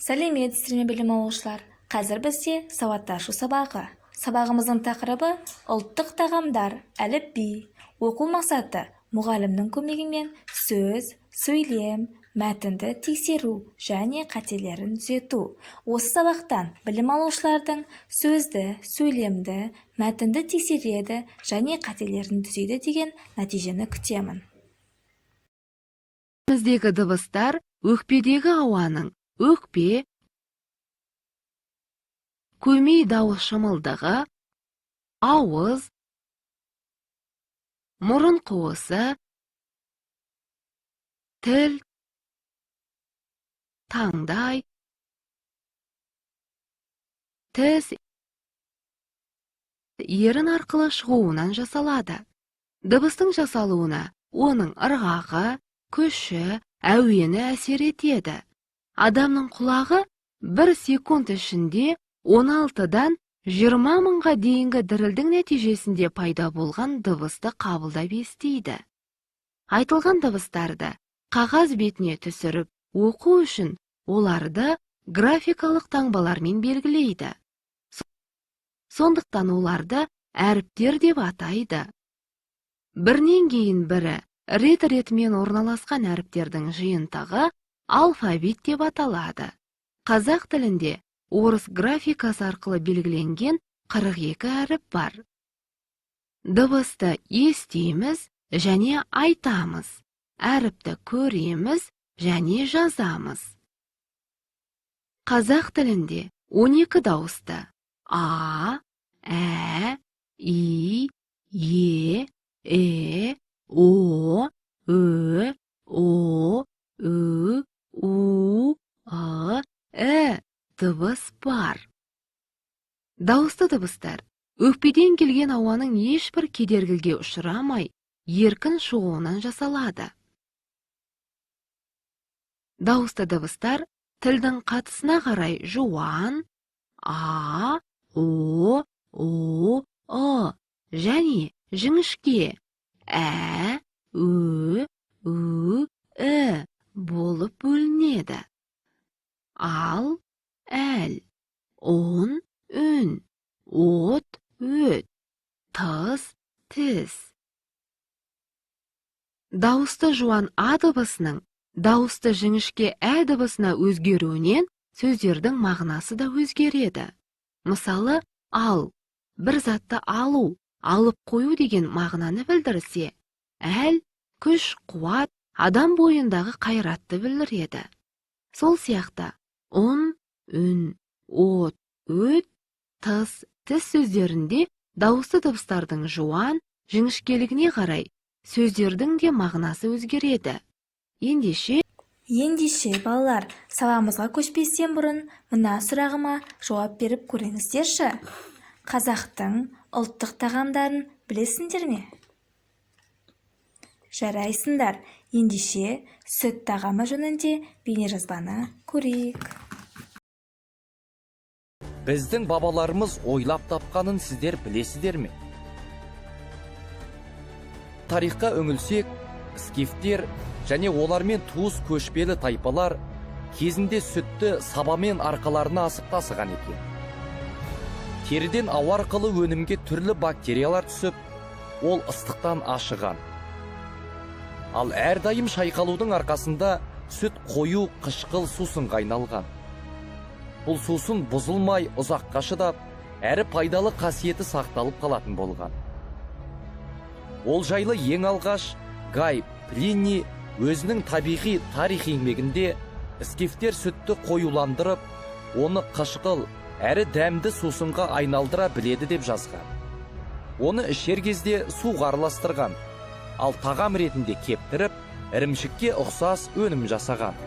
Сәлеметсіздер ме білім алушылар. Қазір бізде сауатташу сабағы. Сабағымыздың тақырыбы ұлттық тағамдар, әліпби. Оқу мақсаты мұғалімнің көмегімен сөз, сөйлем, мәтінді тексеру және қателерін түзету. Осы сабақтан білім алушылардың сөзді, сөйлемді, мәтінді тексереді және қателерін түзейді деген нәтижені күтемін. Біздегі дыбыстар өкпедегі ауаның өкпе, көмей дауыс шымылдығы, ауыз, мұрын қуысы, тіл, таңдай, тіс, ерін арқылы шығуынан жасалады. Дыбыстың жасалуына оның ырғағы, күші, әуені әсер етеді. Адамның құлағы 1 секунд ішінде 16-дан 20 мыңға дейінгі дірілдің нәтижесінде пайда болған дыбысты қабылдап естиді. Айтылған дыбыстарды қағаз бетіне түсіріп оқу үшін оларды графикалық таңбалармен белгілейді. Сондықтан оларды әріптер деп атайды. Бірінен кейін бірі рет-ретімен орналасқан әріптердің жиынтығы алфавит деп аталады. Қазақ тілінде орыс графикасы арқылы белгіленген 42 әріп бар. Дыбысты естиміз және айтамыз. Әріпті көреміз және жазамыз. Қазақ тілінде 12 дауысты А, Ә, И, Е, Э, О, Ö, О, Ү, У, А, Ә дыбыс бар. Дауысты дыбыстар өкпеден келген ауаның ешбір кедергіге ұшырамай, еркін шығуынан жасалады. Дауысты дыбыстар тілдің қатысына қарай жуан, А, О, О, және жіңішке Ә, Ү, Ү болып бөлінеді. Ал, әл, он, үн, от, өт, тыс, тіс. Дауысты жуан А дыбысының дауысты жіңішке Ә дыбысына өзгеруінен сөздердің мағынасы да өзгереді. Мысалы, ал, бір затты алу, алып қою деген мағынаны білдірсе, әл, күш, қуат, адам бойындағы қайратты білдіреді. Сол сияқты, ұн, үн, от, өт, тыс, тіс сөздерінде дауысты дыбыстардың жуан, жіңішкелігіне қарай сөздердің де мағынасы өзгереді. Ендеше балалар, сабағымызға көшпестен бұрын мына сұрағыма жауап беріп көріңіздерші. Қазақтың ұлттық тағамдарын білесіңдер ме? Жарайсыңдар. Ендеше сүт тағамы жөнінде бейнежазбаны көрейік. Біздің бабаларымыз ойлап тапқанын сіздер білесіздер ме? Тарихқа үңілсек, скифтер және олармен туыс көшпелі тайпалар кезінде сүтті сабамен арқаларына асып тасыған екен. Теріден ауа арқылы өнімге түрлі бактериялар түсіп, ол ыстықтан ашыған. Ал әрдайым шайқалудың арқасында сүт қою қышқыл сусынға айналған. Бұл сусын бұзылмай ұзаққа шыдап, әрі пайдалы қасиеті сақталып қалатын болған. Ол жайлы ең алғаш Гай Плиний өзінің табиғи тарих еңбегінде скифтер сүтті қоюландырып, оны қышқыл әрі дәмді сусынға айналдыра біледі деп жазған. Оны ішер кезде суға араластырған, ал тағам ретінде кептіріп, ірімшікке ұқсас өнім жасаған.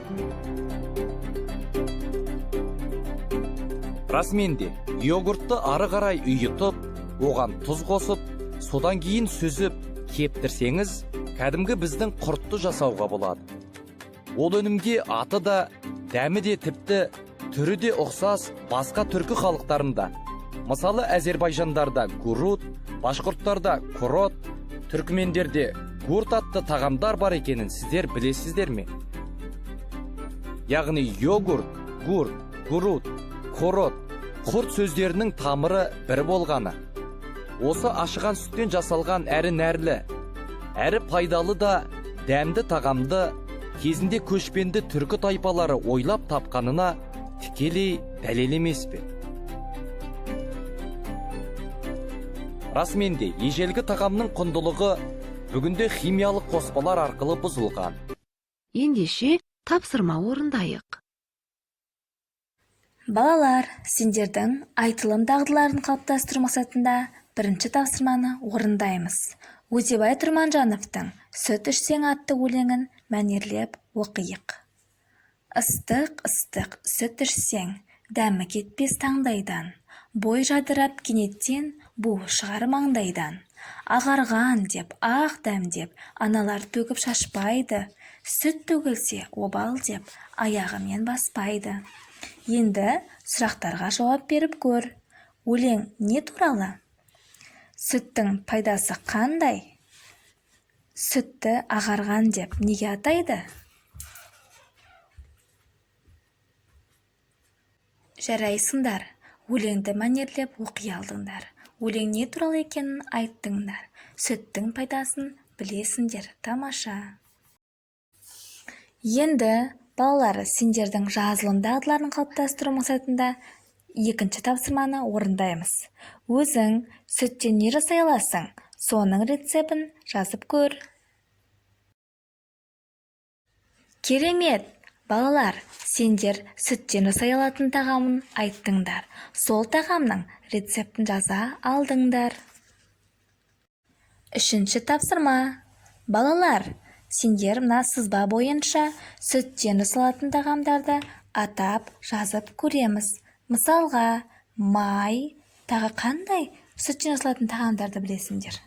Расменде йогуртты ары қарай үйітіп, оған тұз қосып, содан кейін сүзіп, кептірсеңіз, кәдімгі біздің құртты жасауға болады. Ол өнімге аты да, дәмі де тіпті, түрі де ұқсас басқа түркі халықтарында. Мысалы, Әзербайжандарда гурут, башқұрттарда курот, түркмендерде гурт атты тағамдар бар екенін сіздер білесіздер ме? Яғни йогурт, гурт, гурут, хорот, құрт сөздерінің тамыры бір болғаны. Осы ашыған сүттен жасалған әрі нәрлі, әрі пайдалы да дәмді тағамды кезінде көшпенді түркі тайпалары ойлап тапқанына тікелей дәлел емес пе? Расымен де ежелгі тағамның құндылығы бүгінде химиялық қоспалар арқылы бұзылған. Ендеше тапсырма орындайық. Балалар, сендердің айтылым дағдыларын қалыптастыру мақсатында бірінші тапсырманы орындаймыз. Өтебай Тұрманжановтың «Сүт ішсең» атты өлеңін мәнерлеп оқиық. Ыстық-ыстық сүт ішсең, дәмі кетпес таңдайдан, бой жадырап кенеттен буы шығар маңдайдан. Ағарған деп, ақ дәм деп, аналар төгіп шашпайды, сүт төгілсе обал деп, аяғымен баспайды. Енді сұрақтарға жауап беріп көр. Өлең не туралы? Сүттің пайдасы қандай? Сүтті ағарған деп неге атайды? Жарайсыңдар, өлеңді мәнерлеп оқи алдыңдар. Өлең не туралы екенін айттыңдар. Сүттің пайдасын білесіңдер, тамаша. Енді балалар, сендердің жазылым дағдыларын қалыптастыру мақсатында екінші тапсырманы орындаймыз. Өзің сүттен не жасай аласың? Соның рецептін жазып көр. Керемет! Балалар, сендер сүттен жасай алатын тағамын айттыңдар. Сол тағамның рецептін жаза алдыңдар. Үшінші тапсырма. Балалар, сендер мына сызба бойынша сүттен жасалатын тағамдарды атап жазып көреміз. Мысалға, май, тағы қандай сүттен жасалатын тағамдарды білесіңдер?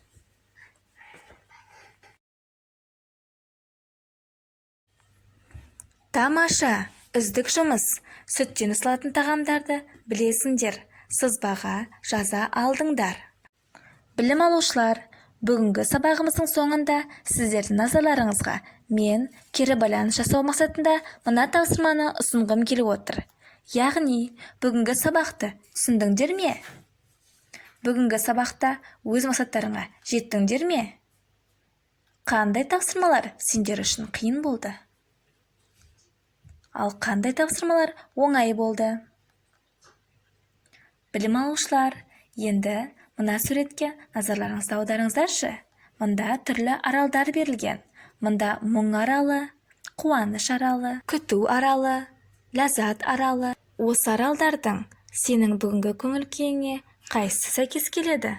Тамаша, үздік жұмыс. Сүттен жасалатын тағамдарды білесіңдер. Сызбаға жаза алдыңдар. Білім алушылар, бүгінгі сабағымыздың соңында сіздердің назарларыңызға мен кері байланыс жасау мақсатында мына тапсырманы ұсынғым келіп отыр. Яғни, бүгінгі сабақты түсіндіңдер ме? Бүгінгі сабақта өз мақсаттарыңа жеттіңдер ме? Қандай тапсырмалар сендер үшін қиын болды? Ал қандай тапсырмалар оңай болды? Білім алушылар, енді мына суретке назарларыңызды аударыңыздаршы. Мұнда түрлі аралдар берілген. Мұнда мұң аралы, қуаныш аралы, күту аралы, ләззат аралы. Осы аралдардың сенің бүгінгі көңіл күйіңе қайсысы сәйкес келеді?